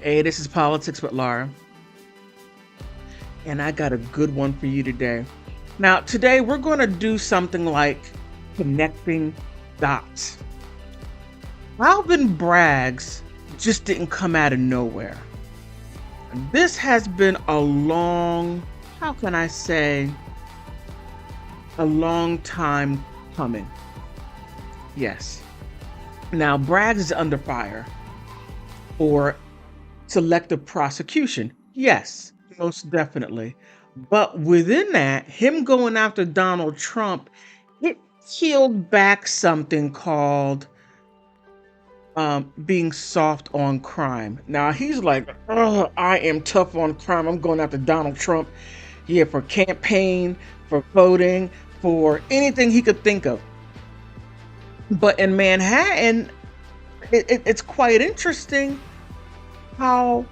Hey, this is Politics with Laura, and I got a good one for you today. Now, today we're going to do something like connecting dots. Alvin Braggs just didn't come out of nowhere. This has been a long, how can I say, a long time coming. Yes. Now, Braggs is under fire for selective prosecution. Yes, most definitely. But within that, him going after Donald Trump, it peeled back something called being soft on crime. Now he's like, oh, I am tough on crime. I'm going after Donald Trump. Yeah, for campaign, for voting, for anything he could think of. But in Manhattan, it's quite interesting how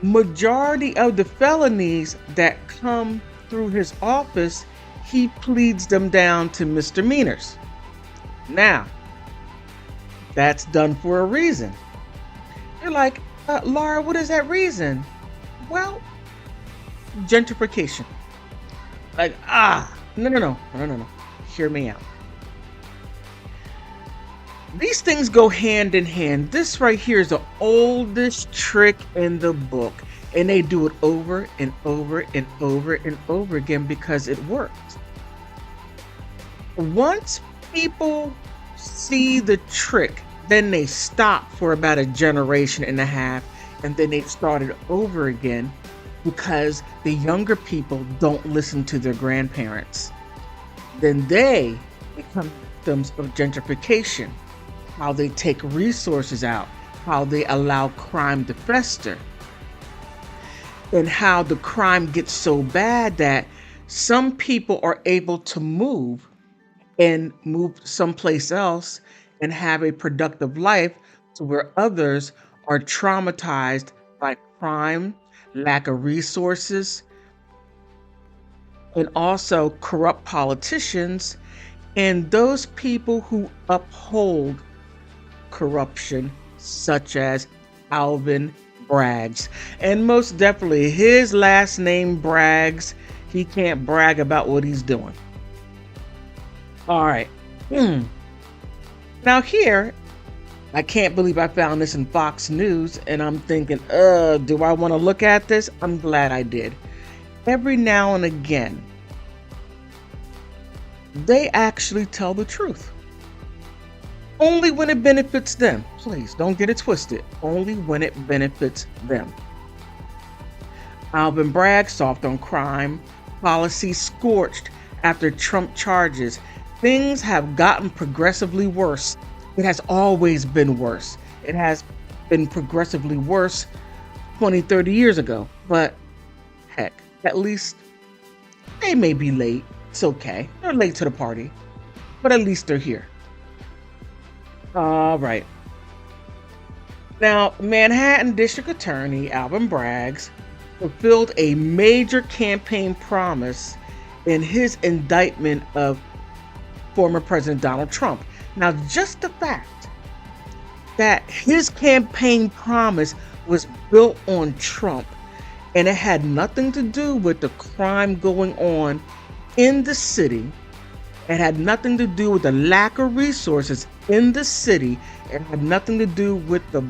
majority of the felonies that come through his office, he pleads them down to misdemeanors. Now, that's done for a reason. You're like, Laura, what is that reason? Well, gentrification. Like, no. Hear me out. These things go hand in hand. This right here is the oldest trick in the book. And they do it over and over and over and over again because it works. Once people see the trick, then they stop for about a generation and a half, and then they start it over again because the younger people don't listen to their grandparents. Then they become victims of gentrification. How they take resources out, how they allow crime to fester, and how the crime gets so bad that some people are able to move someplace else and have a productive life to where others are traumatized by crime, lack of resources, and also corrupt politicians and those people who uphold corruption, such as Alvin Braggs. And most definitely, his last name Braggs, he can't brag about what he's doing. All right. Now here, I can't believe I found this in Fox News, and I'm thinking, do I want to look at this? I'm glad I did. Every now and again, they actually tell the truth. Only when it benefits them. Please don't get it twisted. Only when it benefits them. Alvin Bragg, soft on crime, policy scorched after Trump charges. Things have gotten progressively worse. It has always been worse. It has been progressively worse 20, 30 years ago. But heck, at least they may be late. It's okay. They're late to the party. But at least they're here. All right. Now, Manhattan District Attorney Alvin Braggs fulfilled a major campaign promise in his indictment of former President Donald Trump. Now, just the fact that his campaign promise was built on Trump and it had nothing to do with the crime going on in the city. It had nothing to do with the lack of resources in the city. It had nothing to do with the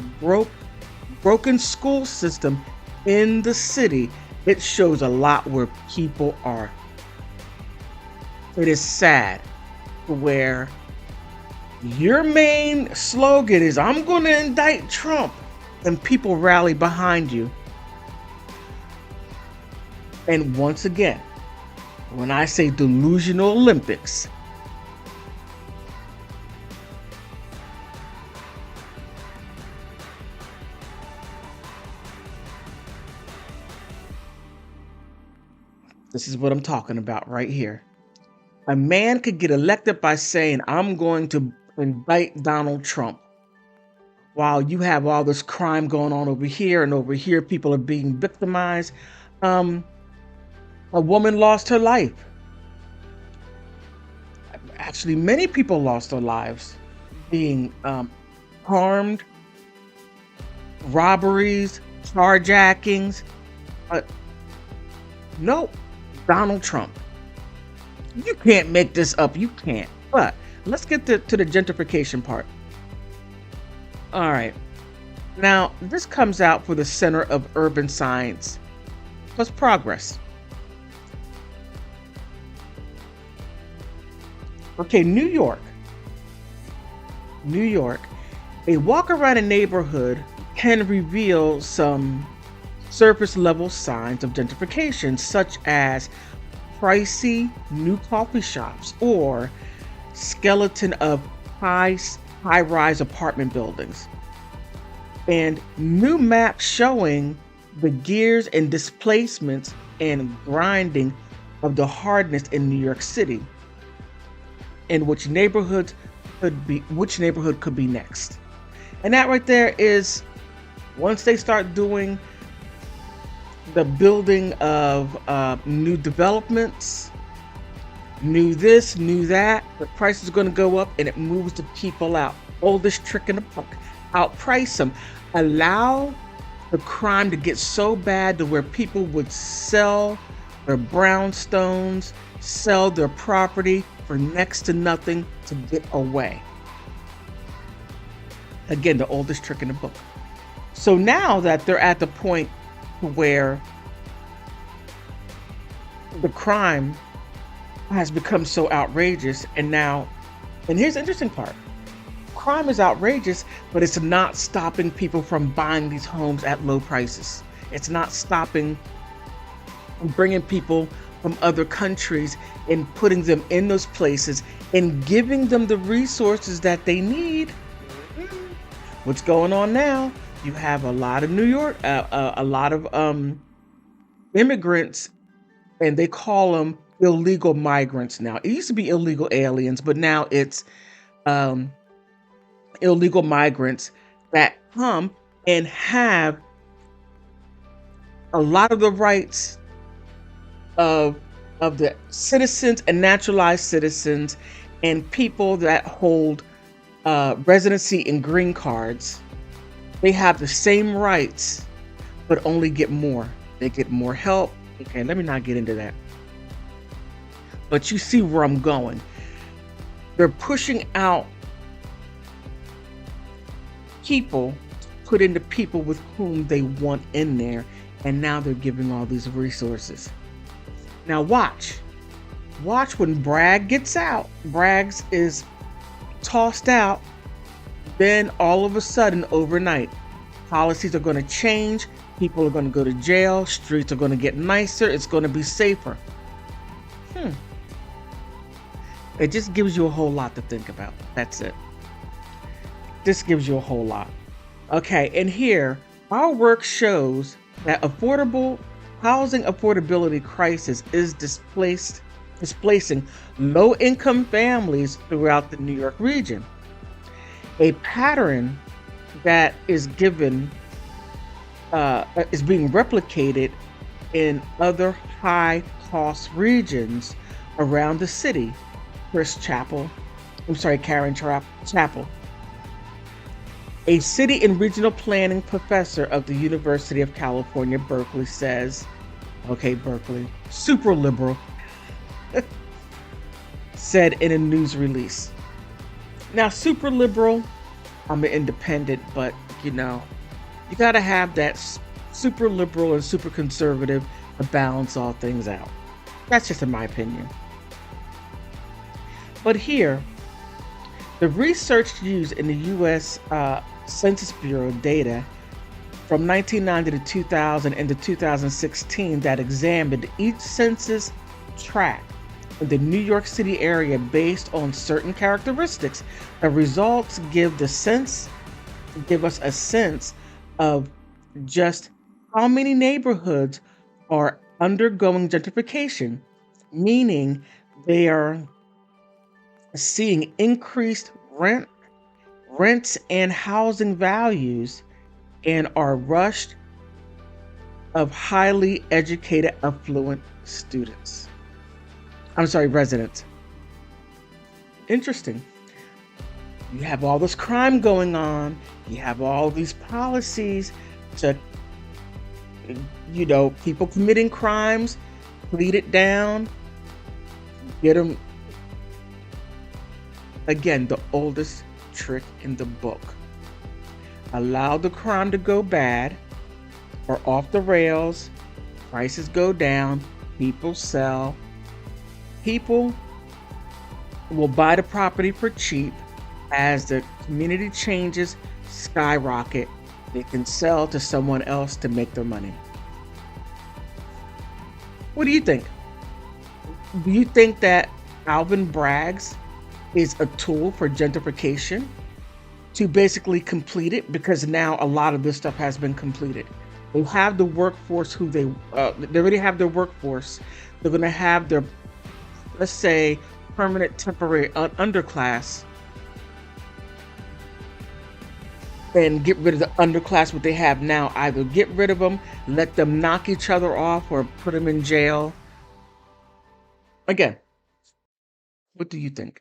broken school system in the city. It shows a lot where people are. It is sad where your main slogan is, I'm going to indict Trump, and people rally behind you. And once again, when I say delusional Olympics, this is what I'm talking about right here. A man could get elected by saying, I'm going to indict Donald Trump. While you have all this crime going on over here and over here, people are being victimized. A woman lost her life. Actually, many people lost their lives being harmed robberies, carjackings. But no, Donald Trump. You can't make this up. You can't. But let's get to the gentrification part. All right. Now, this comes out for the Center of Urban Science plus Progress. Okay, New York. New York. A walk around a neighborhood can reveal some surface level signs of gentrification, such as pricey new coffee shops or skeleton of high-rise apartment buildings, and new maps showing the gears and displacements and grinding of the hardness in New York City, and which neighborhood could be next. And that right there is, once they start doing the building of new developments, new this, new that, the price is going to go up and it moves the people out. Oldest trick in the book. Outprice them. Allow the crime to get so bad to where people would sell their brownstones, sell their property for next to nothing to get away. Again, the oldest trick in the book. So now that they're at the point where the crime has become so outrageous, and here's the interesting part. Crime is outrageous, but it's not stopping people from buying these homes at low prices. It's not stopping bringing people from other countries and putting them in those places and giving them the resources that they need. What's going on now? You have a lot of a lot of immigrants, and they call them illegal migrants now. It used to be illegal aliens, but now it's illegal migrants that come and have a lot of the rights of the citizens and naturalized citizens and people that hold residency and green cards. They have the same rights, but only get more. They get more help. Okay, let me not get into that. But you see where I'm going. They're pushing out people, put into people with whom they want in there, and now they're giving all these resources. Now watch when Braggs is tossed out, then all of a sudden overnight, policies are going to change, people are going to go to jail, streets are going to get nicer, it's going to be safer. It just gives you a whole lot to think about. That's it. This gives you a whole lot. Okay, and here, our work shows that housing affordability crisis is displacing low-income families throughout the New York region. A pattern that is being replicated in other high-cost regions around the city. Karen Chappell, a city and regional planning professor of the University of California, Berkeley, says, okay, Berkeley, super liberal, said in a news release. Now, super liberal, I'm an independent, but you got to have that super liberal and super conservative to balance all things out. That's just in my opinion. But here, the research used in the U.S. Census Bureau data from 1990 to 2000 and to 2016 that examined each census tract in the New York City area based on certain characteristics. The results give us a sense of just how many neighborhoods are undergoing gentrification, meaning they are seeing increased rents and housing values, and are rushed of highly educated, affluent residents. Interesting. You have all this crime going on. You have all these policies to, people committing crimes, plead it down, get them. Again, the oldest trick in the book. Allow the crime to go bad or off the rails, prices go down, people sell, people will buy the property for cheap. As the community changes, skyrocket, they can sell to someone else to make their money. What do you think? Do you think that Alvin Braggs is a tool for gentrification to basically complete it? Because now a lot of this stuff has been completed. They have the workforce they already have their workforce. They're going to have their, let's say, permanent temporary underclass, and get rid of the underclass what they have now. Either get rid of them, let them knock each other off, or put them in jail. Again, what do you think?